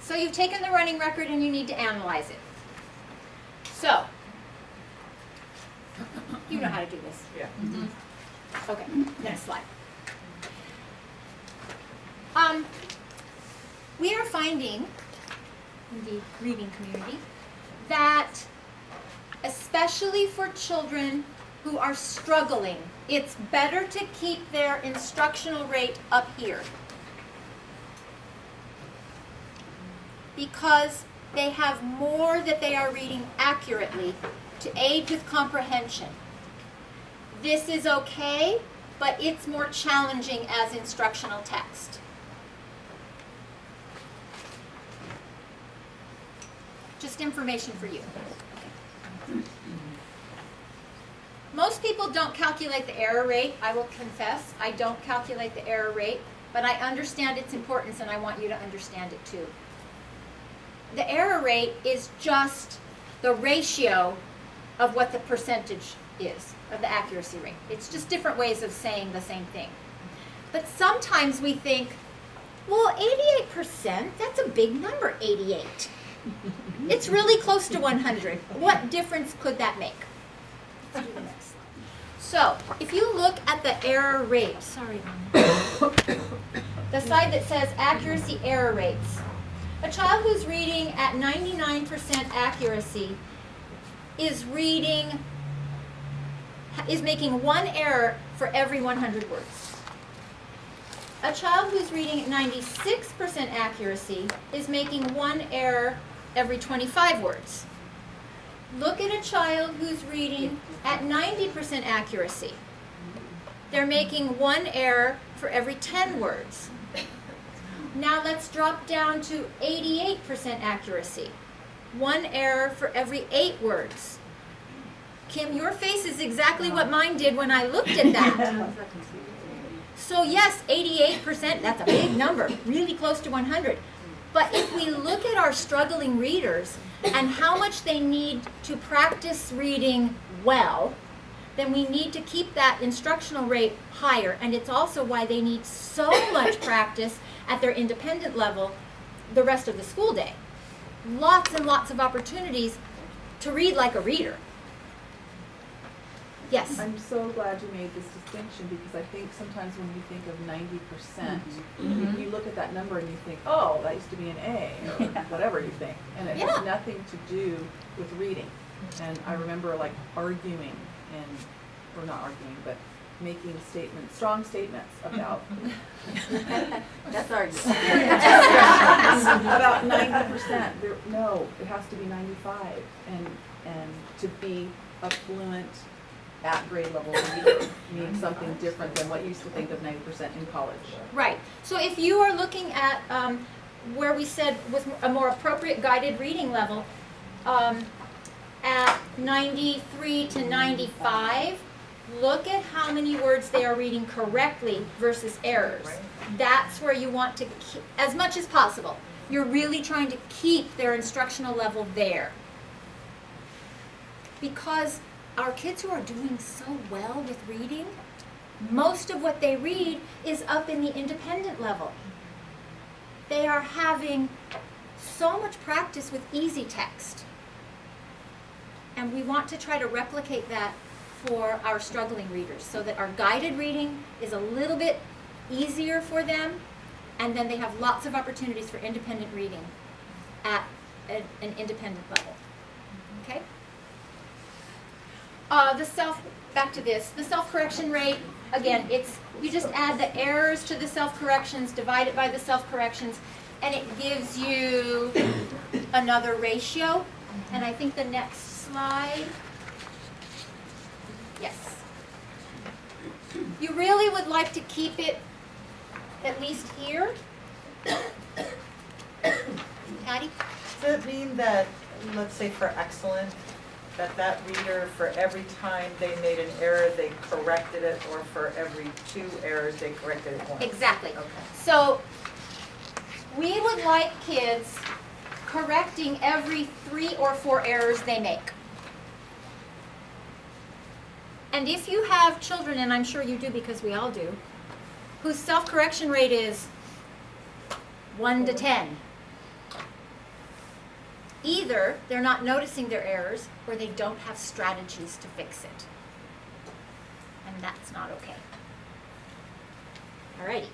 So you've taken the running record and you need to analyze it. So, you know how to do this. Yeah. Okay, next slide. We are finding in the reading community that especially for children who are struggling, it's better to keep their instructional rate up here because they have more that they are reading accurately to aid with comprehension. This is okay, but it's more challenging as instructional text. Just information for you. Most people don't calculate the error rate. I will confess, I don't calculate the error rate, but I understand its importance and I want you to understand it too. The error rate is just the ratio of what the percentage is of the accuracy rate. It's just different ways of saying the same thing. But sometimes we think, well, 88%, that's a big number, 88. It's really close to 100. What difference could that make? Let's do the next slide. So, if you look at the error rate, sorry, the side that says accuracy error rates, a child who's reading at 99% accuracy is making one error for every 100 words. A child who's reading at 96% accuracy is making one error every 25 words. Look at a child who's reading at 90% accuracy. They're making one error for every 10 words. Now let's drop down to 88% accuracy. One error for every 8 words. Kim, your face is exactly what mine did when I looked at that. So yes, 88%, that's a big number, really close to 100. But if we look at our struggling readers and how much they need to practice reading well, then we need to keep that instructional rate higher. And it's also why they need so much practice at their independent level the rest of the school day. Lots and lots of opportunities to read like a reader. Yes? I'm so glad you made this distinction because I think sometimes when you think of 90%, you look at that number and you think, oh, that used to be an A, or whatever you think. And it has nothing to do with reading. And I remember like arguing or not arguing, but making statements, strong statements about That's argument. about 90%. No, it has to be 95, and to be a fluent at grade level reader means something different than what you used to think of 90% in college. Right. So if you are looking at where we said was a more appropriate guided reading level, at 93 to 95, look at how many words they are reading correctly versus errors. That's where you want to keep, as much as possible. You're really trying to keep their instructional level there. Because our kids who are doing so well with reading, most of what they read is up in the independent level. They are having so much practice with easy text. And we want to try to replicate that for our struggling readers so that our guided reading is a little bit easier for them, and then they have lots of opportunities for independent reading at an independent level. Okay? Back to this, the self-correction rate, again, you just add the errors to the self-corrections, divide it by the self-corrections, and it gives you another ratio. And I think the next slide, yes. You really would like to keep it at least here. Patty? Does it mean that, let's say for excellent, that reader, for every time they made an error, they corrected it, or for every 2 errors, they corrected it once? Exactly. Okay. So we would like kids correcting every 3 or 4 errors they make. And if you have children, and I'm sure you do because we all do, whose self-correction rate is 1 to 10, Either they're not noticing their errors or they don't have strategies to fix it. And that's not okay. Alrighty.